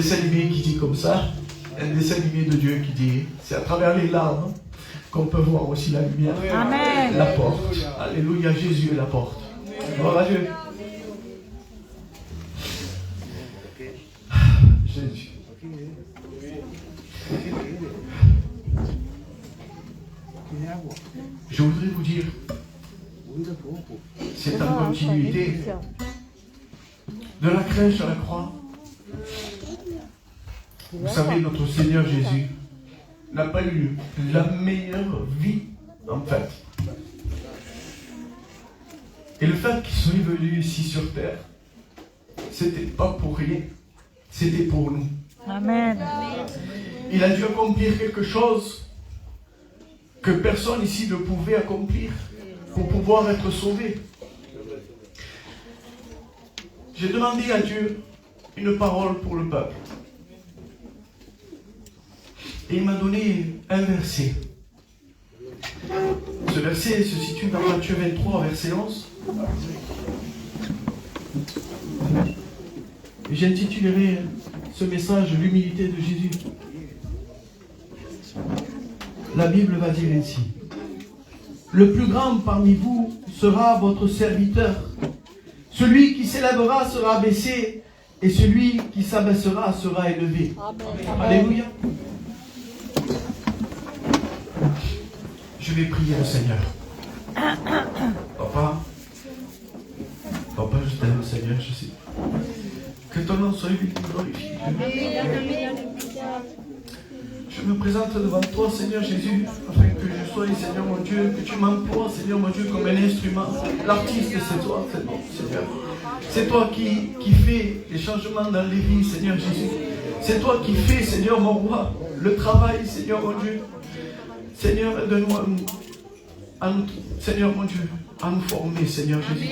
dessin animé qui dit comme ça, un dessin animé de Dieu qui dit, c'est à travers les larmes qu'on peut voir aussi la lumière. Amen. La porte. Alléluia, Jésus est la porte. Gloire à Dieu. Jésus. Je voudrais vous dire, c'est en continuité de la crèche à la croix. Vous savez, notre Seigneur Jésus n'a pas eu la meilleure vie, en fait. Et le fait qu'il soit venu ici sur terre, c'était pas pour rien, c'était pour nous. Amen. Il a dû accomplir quelque chose que personne ici ne pouvait accomplir pour pouvoir être sauvé. J'ai demandé à Dieu une parole pour le peuple. Et il m'a donné un verset. Ce verset se situe dans Matthieu 23, verset 11. Et j'intitulerai ce message « L'humilité de Jésus ». La Bible va dire ainsi. Le plus grand parmi vous sera votre serviteur. Celui qui s'élèvera sera abaissé, et celui qui s'abaissera sera élevé. Amen. Alléluia. Je vais prier le Seigneur. Papa, je t'aime, Seigneur, je sais. Que ton nom soit glorifié. Je me présente devant toi, Seigneur Jésus, afin que je sois, Seigneur mon Dieu, que tu m'emploies, Seigneur mon Dieu, comme un instrument. L'artiste, c'est toi, Seigneur. C'est toi qui fais les changements dans les vies, Seigneur Jésus. C'est toi qui fais, Seigneur mon roi, le travail, Seigneur mon Dieu. Seigneur, aide-nous Seigneur mon Dieu, à nous former, Seigneur Jésus.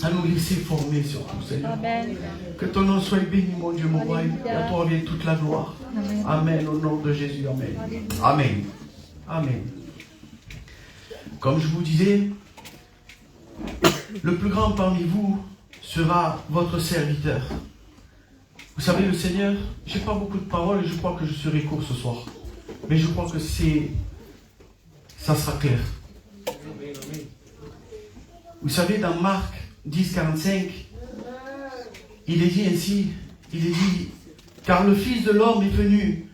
À nous laisser former surtout, Seigneur. Amen. Que ton nom soit béni, mon Dieu, mon roi, et à toi vient toute la gloire. Amen. Amen, au nom de Jésus. Amen. Amen. Amen. Comme je vous disais, le plus grand parmi vous sera votre serviteur. Vous savez, le Seigneur, je n'ai pas beaucoup de paroles et je crois que je serai court ce soir. Mais je crois que ça sera clair. Vous savez, dans Marc 10, 45, il est dit ainsi, il est dit, car le Fils de l'homme est venu,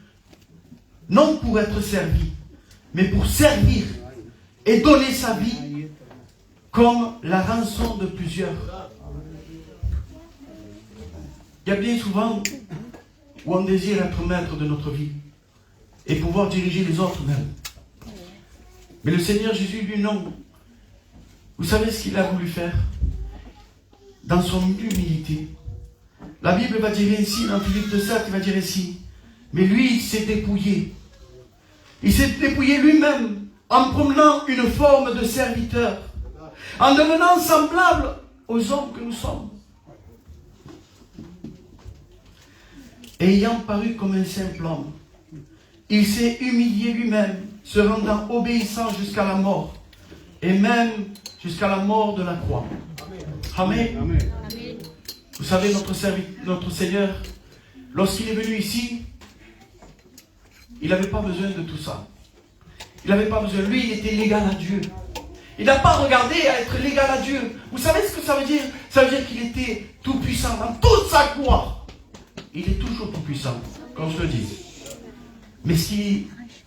non pour être servi, mais pour servir et donner sa vie comme la rançon de plusieurs. Il y a bien souvent où on désire être maître de notre vie et pouvoir diriger les autres même. Mais le Seigneur Jésus, lui, non. Vous savez ce qu'il a voulu faire? Dans son humilité. La Bible va dire ainsi, dans Philippe 2,7, il va dire ainsi. Mais lui, il s'est dépouillé. Il s'est dépouillé lui-même en promenant une forme de serviteur. En devenant semblable aux hommes que nous sommes. Et ayant paru comme un simple homme, il s'est humilié lui-même, se rendant obéissant jusqu'à la mort, et même jusqu'à la mort de la croix. Amen. Amen. Vous savez, notre Seigneur, lorsqu'il est venu ici, il n'avait pas besoin de tout ça. Il n'avait pas besoin. Lui, il était l'égal à Dieu. Il n'a pas regardé à être l'égal à Dieu. Vous savez ce que ça veut dire? Ça veut dire qu'il était tout puissant dans toute sa gloire. Il est toujours tout puissant, qu'on se le dise. Mais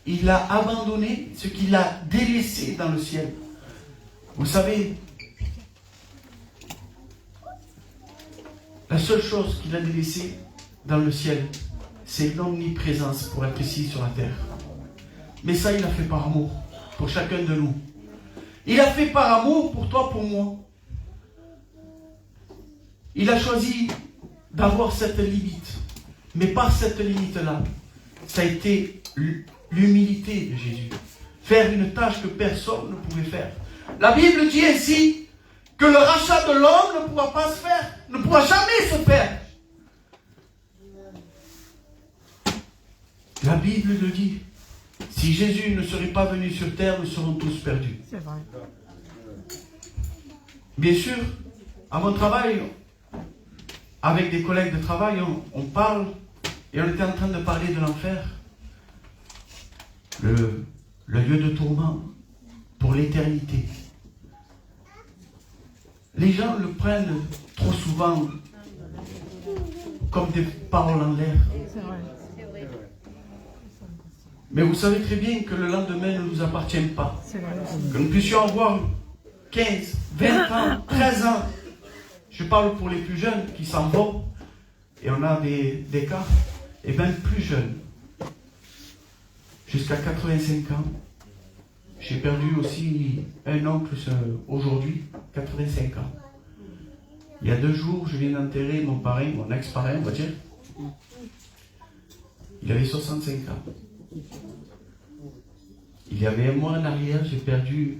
il a abandonné, ce qu'il a délaissé dans le ciel. Vous savez, la seule chose qu'il a délaissée dans le ciel, c'est l'omniprésence pour être ici sur la terre. Mais ça, il a fait par amour pour chacun de nous. Il a fait par amour pour toi, pour moi. Il a choisi d'avoir cette limite. Mais pas cette limite-là. Ça a été l'humilité de Jésus. Faire une tâche que personne ne pouvait faire. La Bible dit ainsi que le rachat de l'homme ne pourra pas se faire, ne pourra jamais se faire. La Bible le dit. Si Jésus ne serait pas venu sur terre, nous serons tous perdus. C'est vrai. Bien sûr, à mon travail, avec des collègues de travail, on parle Et on était en train de parler de l'enfer. Le lieu de tourment pour l'éternité. Les gens le prennent trop souvent comme des paroles en l'air. Mais vous savez très bien que le lendemain ne nous appartient pas. Que nous puissions avoir 15, 20 ans, 13 ans. Je parle pour les plus jeunes qui s'en vont. Et on a des cas, et même plus jeunes. Jusqu'à 85 ans. J'ai perdu aussi un oncle aujourd'hui, 85 ans. Il y a 2 jours, je viens d'enterrer mon parrain, mon ex-parrain, on va dire. Il avait 65 ans. Il y avait un mois en arrière, j'ai perdu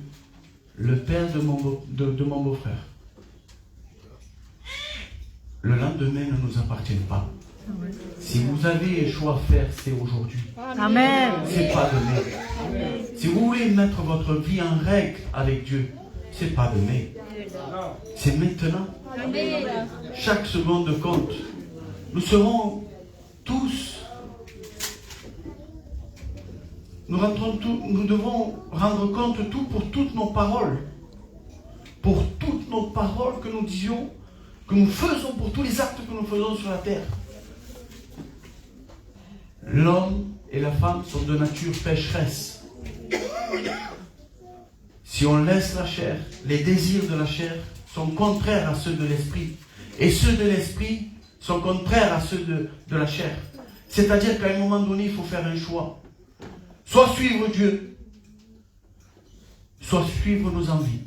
le père de mon beau-frère. Le lendemain ne nous appartient pas. Si vous avez un choix à faire, c'est aujourd'hui. Amen. C'est pas demain. Si vous voulez mettre votre vie en règle avec Dieu, c'est pas demain. C'est maintenant. Chaque seconde compte. Nous serons tous. Nous devons rendre compte tout pour toutes nos paroles. Pour toutes nos paroles que nous disions, que nous faisons, pour tous les actes que nous faisons sur la terre. L'homme et la femme sont de nature pécheresse. Si on laisse la chair, les désirs de la chair sont contraires à ceux de l'esprit. Et ceux de l'esprit sont contraires à ceux de la chair. C'est-à-dire qu'à un moment donné, il faut faire un choix. Soit suivre Dieu, soit suivre nos envies.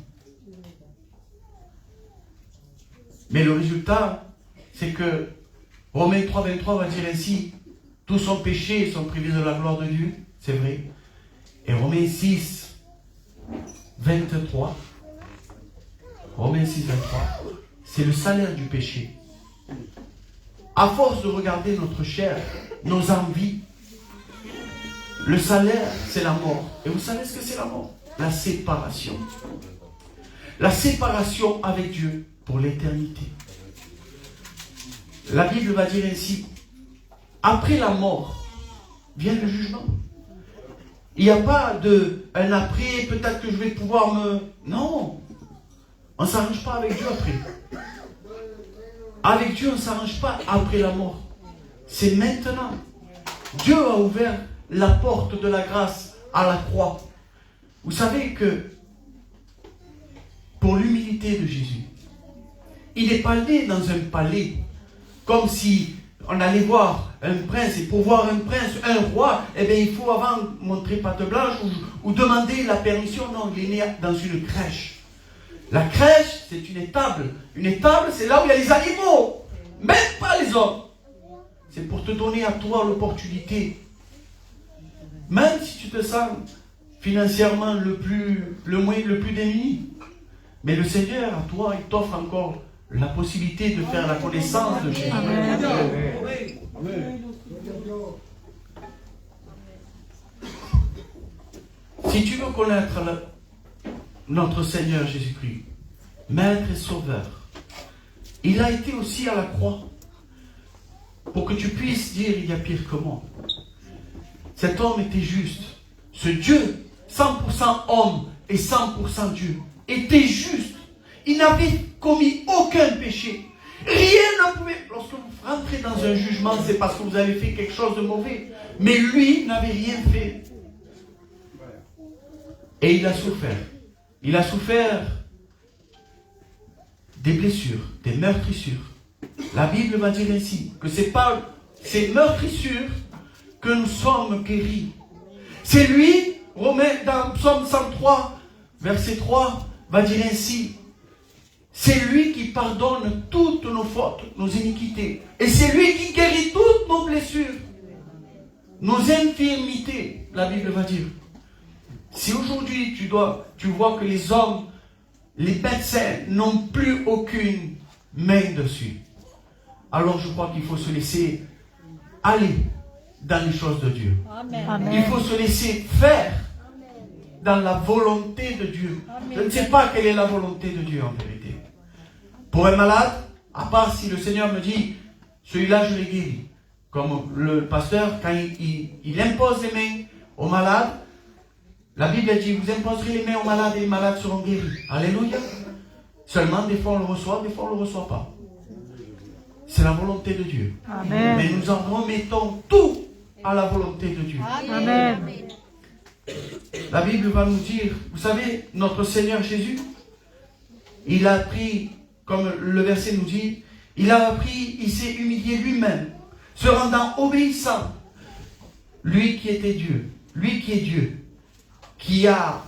Mais le résultat, c'est que Romains 3,23 va dire ainsi, tous ont péché et sont privés de la gloire de Dieu, c'est vrai. Et Romains 6, 23, c'est le salaire du péché. À force de regarder notre chair, nos envies, le salaire, c'est la mort. Et vous savez ce que c'est la mort? La séparation. La séparation avec Dieu pour l'éternité. La Bible va dire ainsi, après la mort, vient le jugement. Il n'y a pas un après, peut-être que je vais pouvoir me... Non, on ne s'arrange pas avec Dieu après. Avec Dieu, on ne s'arrange pas après la mort. C'est maintenant. Dieu a ouvert la porte de la grâce à la croix. Vous savez que pour l'humilité de Jésus, il n'est pas né dans un palais comme si on allait voir un prince, et pour voir un prince, un roi, eh bien, il faut avant montrer patte blanche ou demander la permission. Non, il est né dans une crèche. La crèche, c'est une étable. Une étable, c'est là où il y a les animaux, même pas les hommes. C'est pour te donner à toi l'opportunité. Même si tu te sens financièrement le plus démuni. Mais le Seigneur, à toi, il t'offre encore la possibilité de faire la connaissance de Jésus. Si tu veux connaître notre Seigneur Jésus-Christ, Maître et Sauveur, il a été aussi à la croix pour que tu puisses dire il y a pire que moi. Cet homme était juste. Ce Dieu, 100% homme et 100% Dieu, était juste. Il n'avait commis aucun péché. Rien ne pouvait... Lorsque vous rentrez dans un jugement, c'est parce que vous avez fait quelque chose de mauvais. Mais lui n'avait rien fait. Et il a souffert. Il a souffert des blessures, des meurtrissures. La Bible va dire ainsi, que c'est par ces meurtrissures que nous sommes guéris. C'est lui, Romains, dans Psaume 103, verset 3, va dire ainsi, c'est lui qui pardonne toutes nos fautes, nos iniquités. Et c'est lui qui guérit toutes nos blessures, nos infirmités, la Bible va dire. Si aujourd'hui tu vois que les hommes, les médecins n'ont plus aucune main dessus, alors je crois qu'il faut se laisser aller dans les choses de Dieu. Amen. Il faut se laisser faire dans la volonté de Dieu. Amen. Je ne sais pas quelle est la volonté de Dieu en vérité. Pour un malade, à part si le Seigneur me dit, celui-là je l'ai guéri. Comme le pasteur, quand il impose les mains aux malades, la Bible dit, vous imposerez les mains aux malades et les malades seront guéris. Alléluia. Seulement, des fois on le reçoit, des fois on ne le reçoit pas. C'est la volonté de Dieu. Amen. Mais nous en remettons tout à la volonté de Dieu. Amen. La Bible va nous dire, vous savez, notre Seigneur Jésus, il a appris, comme le verset nous dit, il a appris, il s'est humilié lui-même, se rendant obéissant. Lui qui était Dieu, lui qui est Dieu, qui a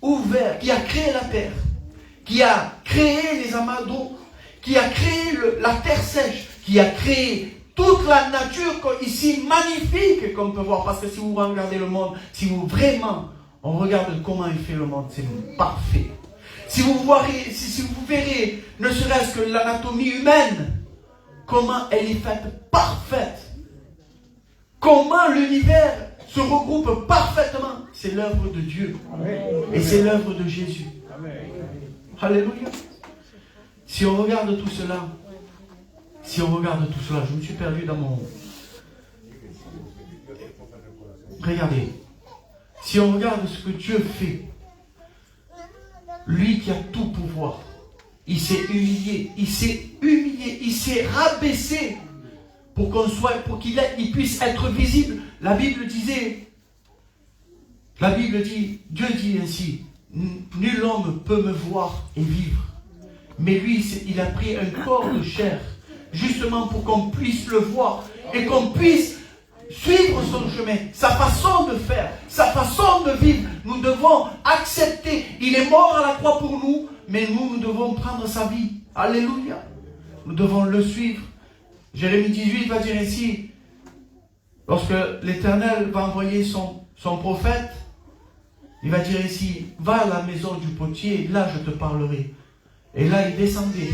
ouvert, qui a créé la terre, qui a créé les amas d'eau, qui a créé la terre sèche, qui a créé toute la nature ici magnifique qu'on peut voir. Parce que si vous regardez le monde, si vous vraiment, on regarde comment il fait le monde, c'est parfait. Si vous verrez, ne serait-ce que l'anatomie humaine, comment elle est faite parfaite. Comment l'univers se regroupe parfaitement. C'est l'œuvre de Dieu. Et c'est l'œuvre de Jésus. Alléluia. Si on regarde tout cela, je me suis perdu dans mon... Regardez. Si on regarde ce que Dieu fait, lui qui a tout pouvoir, il s'est humilié, il s'est rabaissé pour qu'il puisse être visible. La Bible dit, Dieu dit ainsi, nul homme peut me voir et vivre. Mais lui, il a pris un corps de chair, justement pour qu'on puisse le voir et qu'on puisse suivre son chemin, sa façon de faire, sa façon de vivre. Nous devons accepter. Il est mort à la croix pour nous, mais nous devons prendre sa vie. Alléluia. Nous devons le suivre. Jérémie 18 va dire ainsi, lorsque l'Éternel va envoyer son prophète, il va dire ainsi, va à la maison du potier, là je te parlerai. Et là il descendait,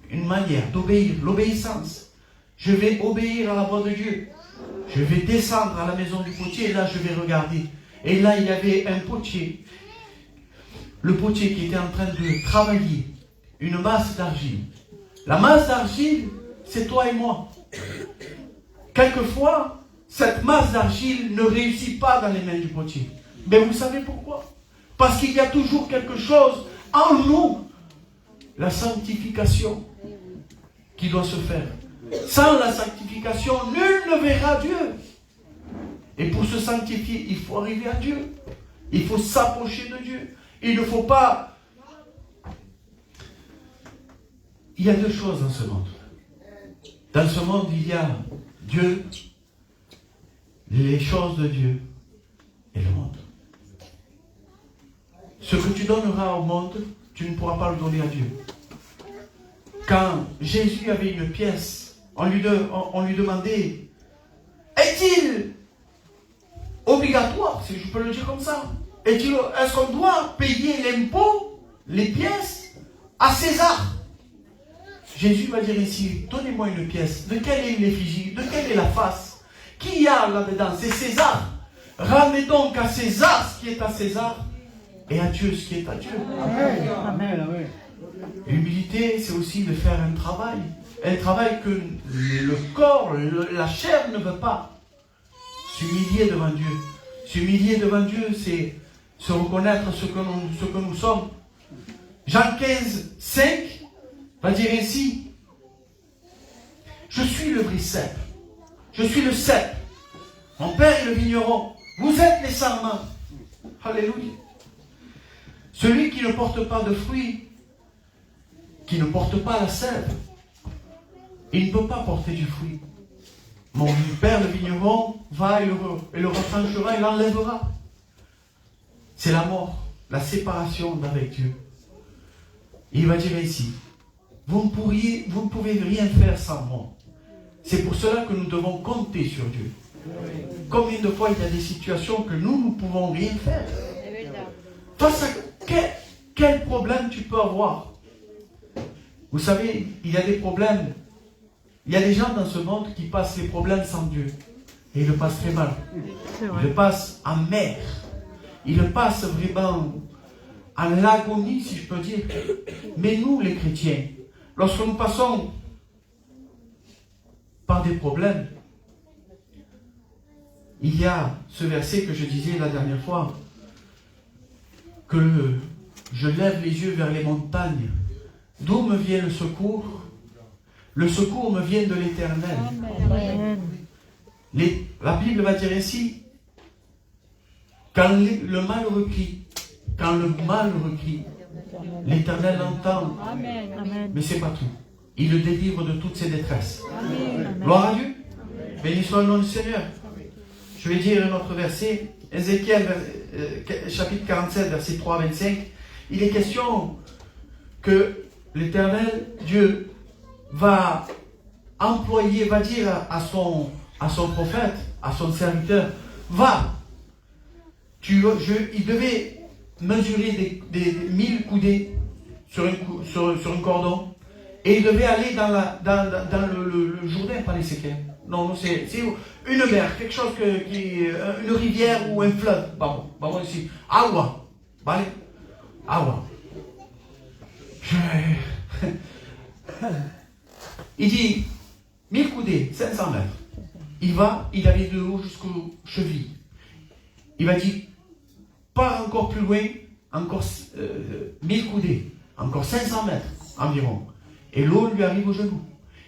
une manière d'obéir, l'obéissance. Je vais obéir à la voix de Dieu. Je vais descendre à la maison du potier et là je vais regarder. Et là il y avait un potier. Le potier qui était en train de travailler une masse d'argile. La masse d'argile, c'est toi et moi. Quelquefois, cette masse d'argile ne réussit pas dans les mains du potier. Mais vous savez pourquoi? Parce qu'il y a toujours quelque chose en nous, la sanctification, qui doit se faire. Sans la sanctification, nul ne verra Dieu. Et pour se sanctifier, il faut arriver à Dieu. Il faut s'approcher de Dieu. Il ne faut pas... Il y a deux choses dans ce monde. Dans ce monde, il y a Dieu, les choses de Dieu et le monde. Ce que tu donneras au monde, tu ne pourras pas le donner à Dieu. Quand Jésus avait une pièce, on lui demandait, est-il obligatoire, si je peux le dire comme ça, est-ce qu'on doit payer l'impôt, les pièces, à César? Jésus va dire ici, donnez-moi une pièce. De quelle est l'effigie? De quelle est la face? Qui y a là-dedans? C'est César. Ramenez donc à César ce qui est à César et à Dieu ce qui est à Dieu. Amen. Amen. L'humilité, c'est aussi de faire un travail. Un travail que le corps, la chair ne veut pas. S'humilier devant Dieu. S'humilier devant Dieu, c'est se reconnaître ce que nous sommes. Jean 15, 5 va dire ainsi, je suis le vrai cep, je suis le cep, mon père est le vigneron, vous êtes les sarments. Alléluia. Celui qui ne porte pas de fruits, qui ne porte pas la sève, il ne peut pas porter du fruit. Mon père le vigneron va et le retranchera et l'enlèvera. C'est la mort, la séparation d'avec Dieu. Il va dire ainsi, vous ne pouvez rien faire sans moi. C'est pour cela que nous devons compter sur Dieu. Combien de fois il y a des situations que nous ne pouvons rien faire? Face à quel problème tu peux avoir? Vous savez, il y a des problèmes. Il y a des gens dans ce monde qui passent les problèmes sans Dieu. Et ils le passent très mal. Ils le passent amer. Ils le passent vraiment à l'agonie, si je peux dire. Mais nous, les chrétiens, lorsque nous passons par des problèmes, il y a ce verset que je disais la dernière fois, que je lève les yeux vers les montagnes. D'où me vient le secours? Le secours me vient de l'Éternel. La Bible va dire ainsi, quand le malheureux crie, l'Éternel l'entend, mais c'est pas tout. Il le délivre de toutes ses détresses. Gloire à Dieu. Béni soit le nom du Seigneur. Je vais dire un autre verset, Ézéchiel chapitre 47, verset 3 à 25. Il est question que l'Éternel, Dieu, va employer, va dire à son prophète, à son serviteur, va, il devait mesurer des 1000 coudées sur un cordon, et il devait aller dans le Jourdain, pas les séquelles. Non, c'est une mer, quelque chose une rivière ou un fleuve. Bon, ici. Agua. Vale? Agua. Il dit 1000 coudées, 500 mètres. Il avait de l'eau jusqu'aux chevilles. Il va dire, pas encore plus loin, encore 1000 coudées, encore 500 mètres environ. Et l'eau lui arrive aux genoux.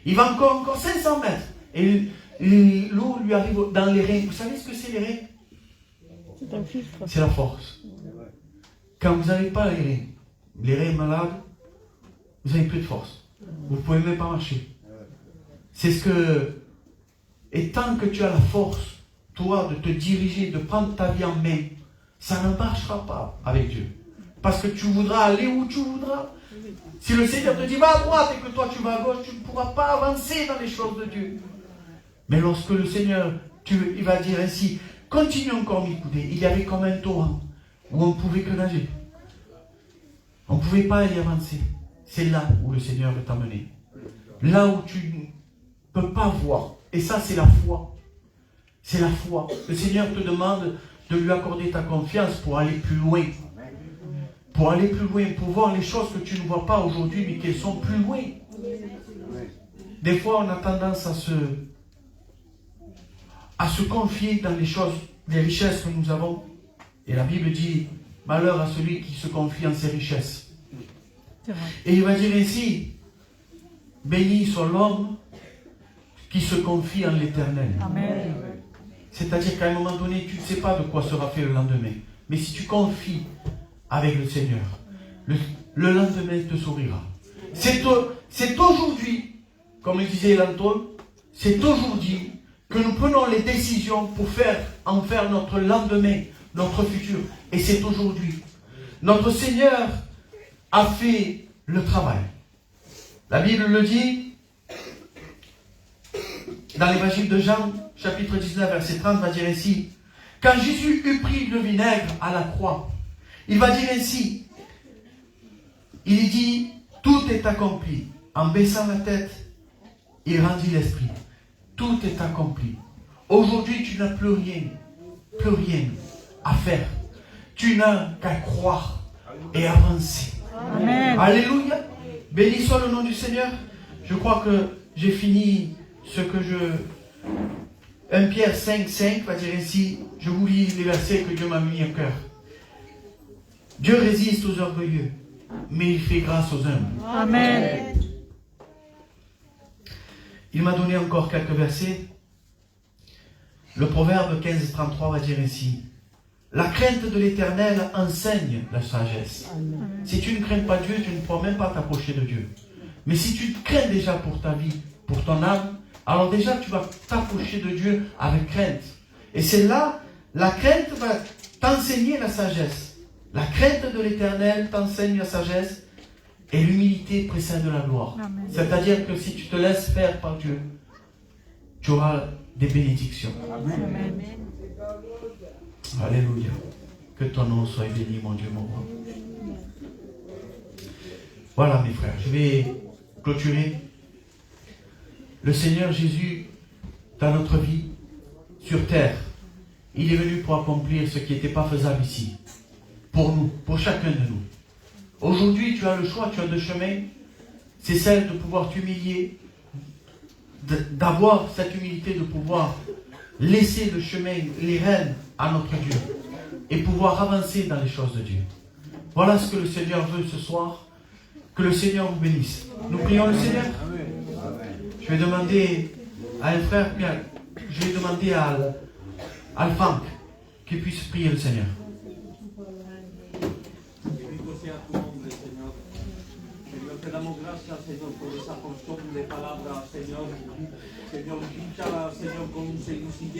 Il va encore 500 mètres. Et l'eau lui arrive dans les reins. Vous savez ce que c'est les reins? C'est la force. Quand vous n'avez pas les reins malades, vous n'avez plus de force. Vous ne pouvez même pas marcher. C'est ce que... Et tant que tu as la force, toi, de te diriger, de prendre ta vie en main, ça ne marchera pas avec Dieu. Parce que tu voudras aller où tu voudras. Si le Seigneur te dit va à droite et que toi tu vas à gauche, tu ne pourras pas avancer dans les choses de Dieu. Mais lorsque le Seigneur, il va dire ainsi, continue encore 1000 coudées. Il y avait comme un torrent où on ne pouvait que nager. On ne pouvait pas y avancer. C'est là où le Seigneur veut t'amener. Là où tu ne peux pas voir. Et ça, c'est la foi. C'est la foi. Le Seigneur te demande de lui accorder ta confiance pour aller plus loin. Pour aller plus loin, pour voir les choses que tu ne vois pas aujourd'hui, mais qu'elles sont plus loin. Des fois, on a tendance à se confier dans les choses, les richesses que nous avons. Et la Bible dit, malheur à celui qui se confie en ses richesses. Et il va dire ainsi, béni soit l'homme qui se confie en l'Éternel. C'est-à-dire qu'à un moment donné, tu ne sais pas de quoi sera fait le lendemain. Mais si tu confies avec le Seigneur, le lendemain te sourira. C'est aujourd'hui, comme le disait l'Antoine, c'est aujourd'hui que nous prenons les décisions pour en faire notre lendemain, notre futur. Et c'est aujourd'hui. Notre Seigneur a fait le travail. La Bible le dit, dans l'évangile de Jean, chapitre 19, verset 30, va dire ainsi, quand Jésus eut pris le vinaigre à la croix, il va dire ainsi, il dit, tout est accompli. En baissant la tête, il rendit l'esprit. Tout est accompli. Aujourd'hui, tu n'as plus rien à faire. Tu n'as qu'à croire et avancer. Amen. Alléluia. Béni soit le nom du Seigneur. Je crois que j'ai fini ce que 1 Pierre 5, 5 va dire ainsi, je vous lis les versets que Dieu m'a mis au cœur. Dieu résiste aux orgueilleux, mais il fait grâce aux humbles. Amen. Il m'a donné encore quelques versets. Le proverbe 15, 33 va dire ainsi, la crainte de l'Éternel enseigne la sagesse. Amen. Si tu ne crains pas Dieu, tu ne pourras même pas t'approcher de Dieu. Mais si tu crains déjà pour ta vie, pour ton âme, alors déjà tu vas t'approcher de Dieu avec crainte. Et c'est là, la crainte va t'enseigner la sagesse. La crainte de l'Éternel t'enseigne la sagesse et l'humilité précède la gloire. C'est-à-dire que si tu te laisses faire par Dieu, tu auras des bénédictions. Amen. Alléluia. Que ton nom soit béni, mon Dieu, mon roi. Voilà, mes frères, je vais clôturer. Le Seigneur Jésus, dans notre vie, sur terre, il est venu pour accomplir ce qui n'était pas faisable ici. Pour nous, pour chacun de nous. Aujourd'hui, tu as le choix, tu as deux chemins. C'est celle de pouvoir t'humilier, d'avoir cette humilité de pouvoir laisser le chemin, les rênes à notre Dieu et pouvoir avancer dans les choses de Dieu. Voilà ce que le Seigneur veut ce soir. Que le Seigneur vous bénisse. Nous prions le Seigneur. Je vais demander à un frère, je vais demander à Franck qu'il puisse prier le Seigneur. Señor, te damos gracias, Señor, por esa porción de palabra, Señor. Señor, quita, Señor, con sencillez.